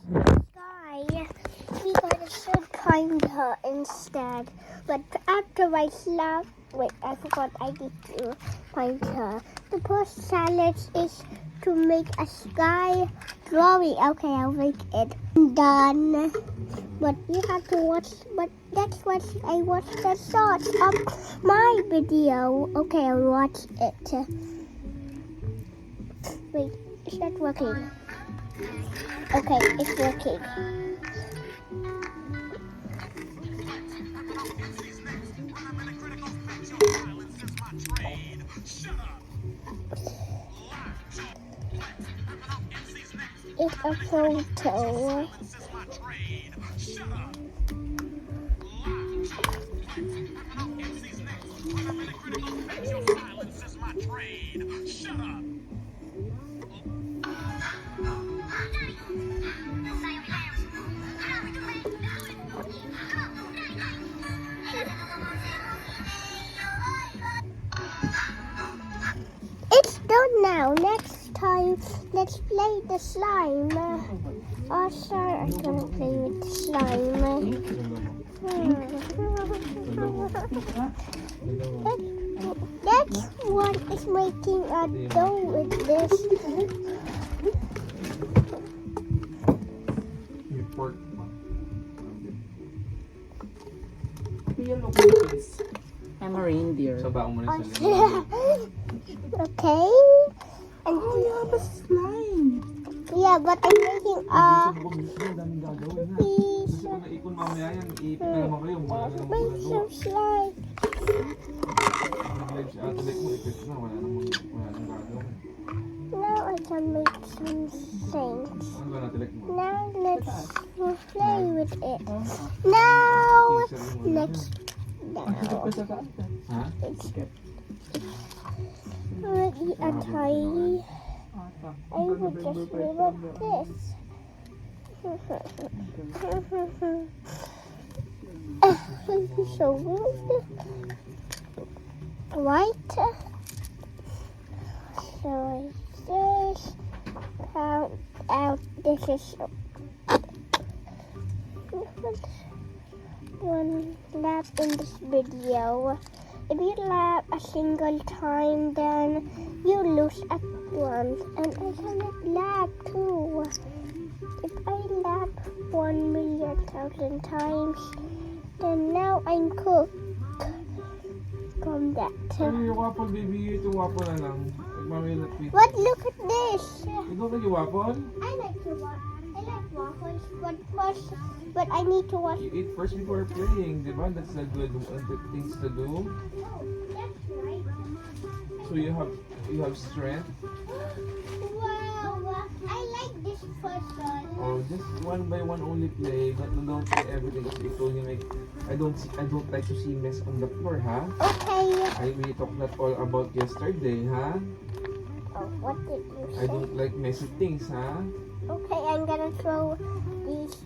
Sky. Because I should find her instead. But after I slap, wait, I forgot I need to find her. The first challenge is to make a sky drawing. Okay, I'll make it. Done. But you have to watch, but that's what I watched the shorts of my video. Okay, I'll watch it. Wait, is that working? Okay, it's working. It's a photo. It's done now. Next time, let's play the slime. Oh, sorry, I'm gonna play with the slime. That's what is making a dough with this. You look like this. I'm a reindeer. Okay. And Oh, you have a slime. yeah, but I'm making a piece. Make some slime. Now I can make some things. Now let's play with it. Now, next. Now, it's already a tiny. I would just remove this. So good. White. So this. Count out. This is one lap in this video. If you lap a single time, then you lose at once. And I cannot lap too. If I lap 1,000,000 times, then now I'm cooked from that. Waffle baby, ito waffle na lang. But look at this. Ikaw ba yung waffle? I like waffles, but I need to watch. You eat first before playing, di ba? That's the good things to do. No, that's right. So you have strength. Wow, I like this first one. Oh, just one by one only play. Don't play everything. Kasi ikaw yung like, I don't like to see mess on the floor, ha? Okay. We talked that all about yesterday, ha? Oh, what did you say? I don't like messy things, ha? Okay, I'm gonna throw these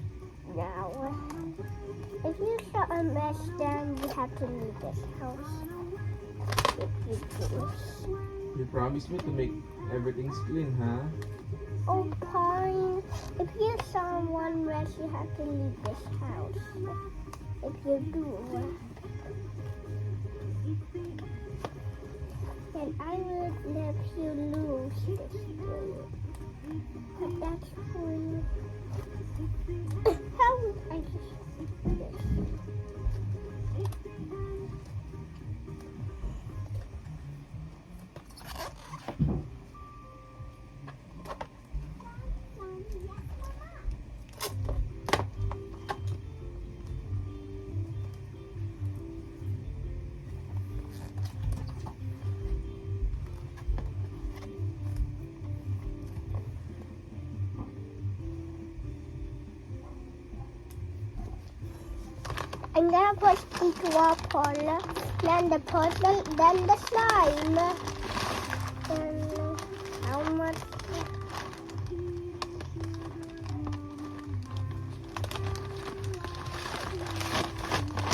now. If you saw a mess, then you have to leave this house. If you do. You promised me to make everything clean, ha? Oh, fine. If you saw one mess, you have to leave this house. If you do, then I will let you lose this thing. But that's fine. How would I just do this? I'm gonna put into waffle, then the purple, then the slime. Then how much?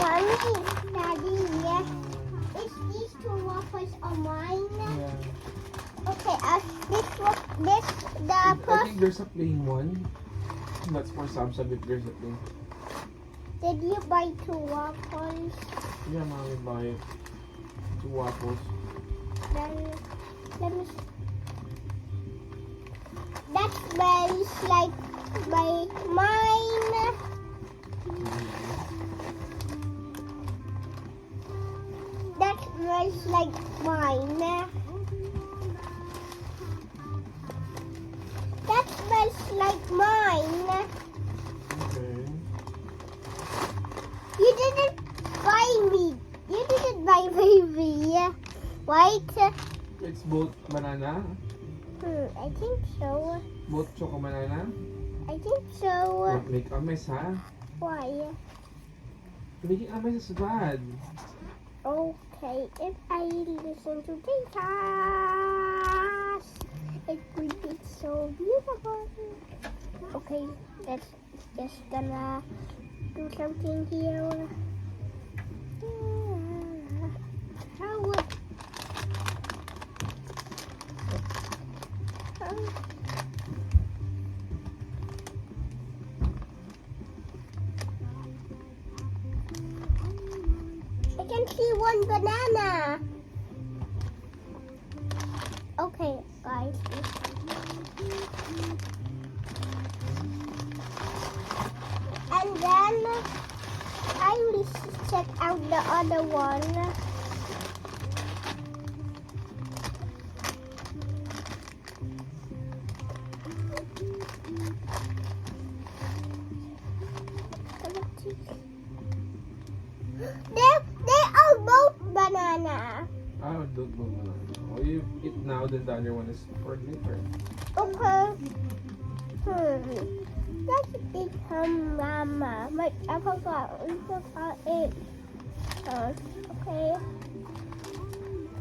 Mommy, Daddy, yes. Is these two waffles are mine? Yeah. Okay, the I think there's a plain one. That's for Samsung if there's a thing. Did you buy 2 waffles? Yeah, mommy buy it. 2 waffles. Then let me. That smells like mine. That smells like mine. That smells like mine. Okay. You didn't buy me. You didn't buy me. Right? It's both banana. I think so. Both choco banana. I think so. Don't make a mess, ha? Why? Making a mess is bad. Okay, if I listen to Jesus, it would be so beautiful. Okay, let's just gonna do something here. How would I can see one banana. Okay, guys. And then I will check out the other one. They are both banana. Ah, don't go banana. Oh, you eat now, then the other one is for later. Okay. Let's eat some mama. But I forgot. We forgot it. Okay.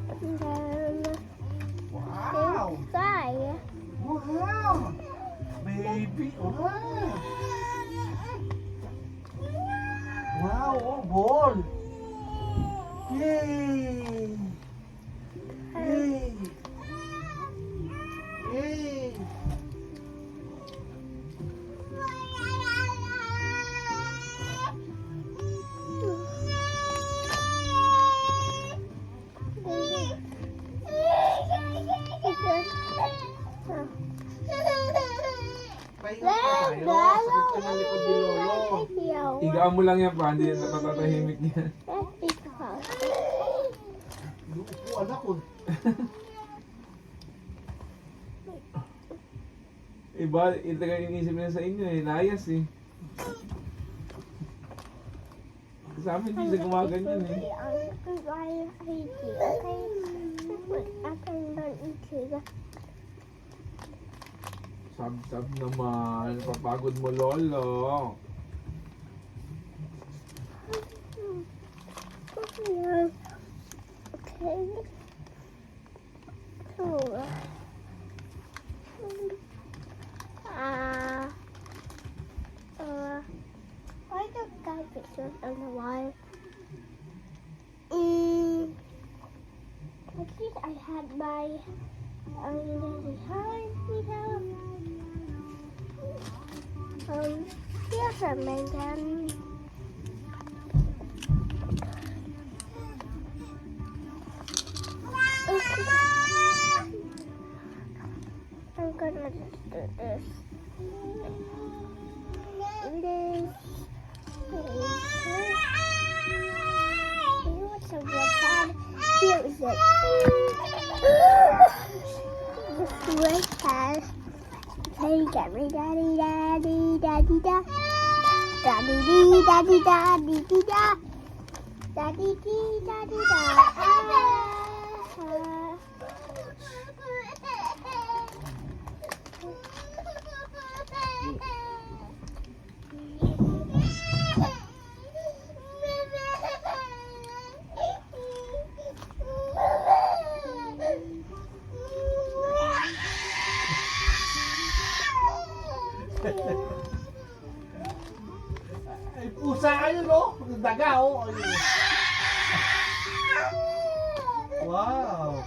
And then Wow! inside. Wow! Baby! Wow! Wow! Oh, ball! Yay! Yay! Yay! Pahinga pa tayo. Sakit ka ng likod ni Lolo. Higaan mo lang yan pa, hindi yan natatahimik niya. Upo, anak ko. Iba, itaga yung isip niya sa inyo eh, layas eh. Sa amin, hindi siya gumaganyan eh. Sab-sab naman, papagod mo Lolo. Okay. So, why the guy pictures on the wall? At least I had my behind me now. Here's a Megan. I'm gonna just do this. You want some red pad? Here is it. This red pad. Hey, get me daddy, daddy, daddy, da. Daddy, dee, daddy, daddy, dee, da. Daddy, dee, daddy, da. Ay, pusa kayo, no? Daga, oh. Ayun. Wow!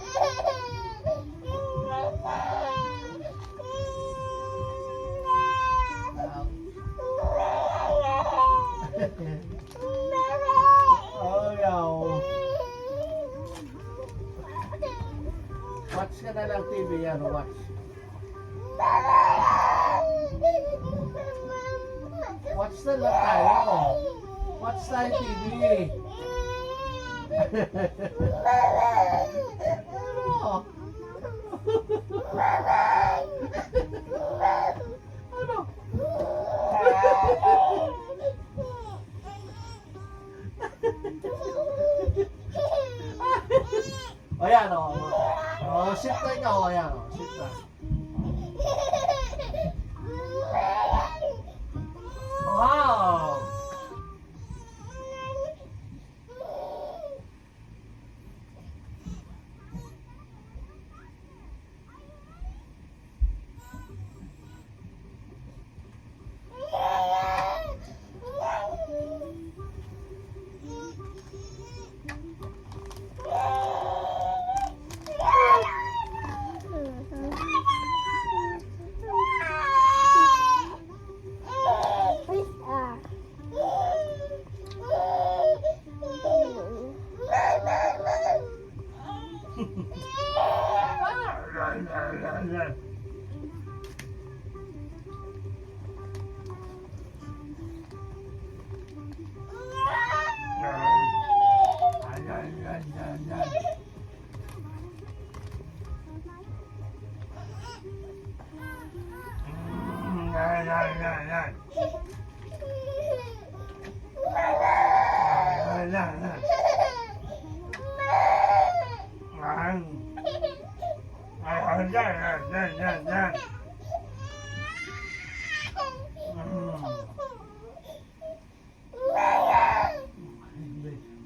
ka na ng TV yan, watch. Watch na lang tayo. Watch tayo TV. Ano? Ano? O yan o. O, sit na ikaw. O yan o. Sit na. Wow!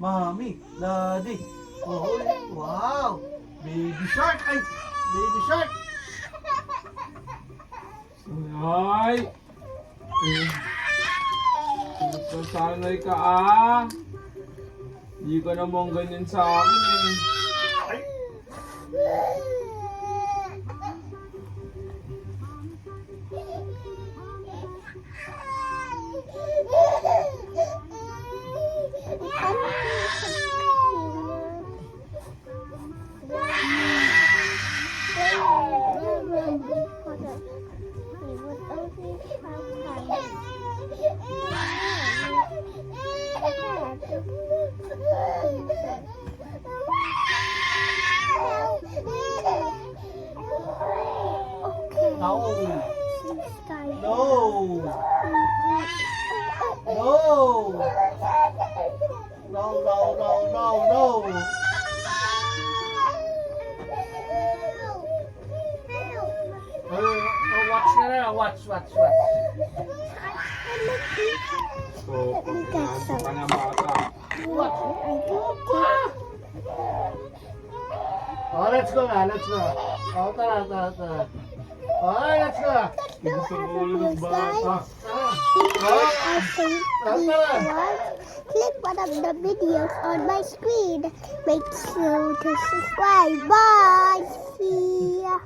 Mommy, Daddy. Oh, wow. Baby shark. Ay, baby shark. Ay! Nasanay ka ah! Hindi ka naman ganyan sa akin eh. No. No. No. Watch na lang. Watch. So, pagkakas pa na bata. Oh, let's go na. Oh, tara. Oh, let's go na. Gusto ko ulo ng bata. Click one of the videos on my screen. Make sure to subscribe. Bye. See ya.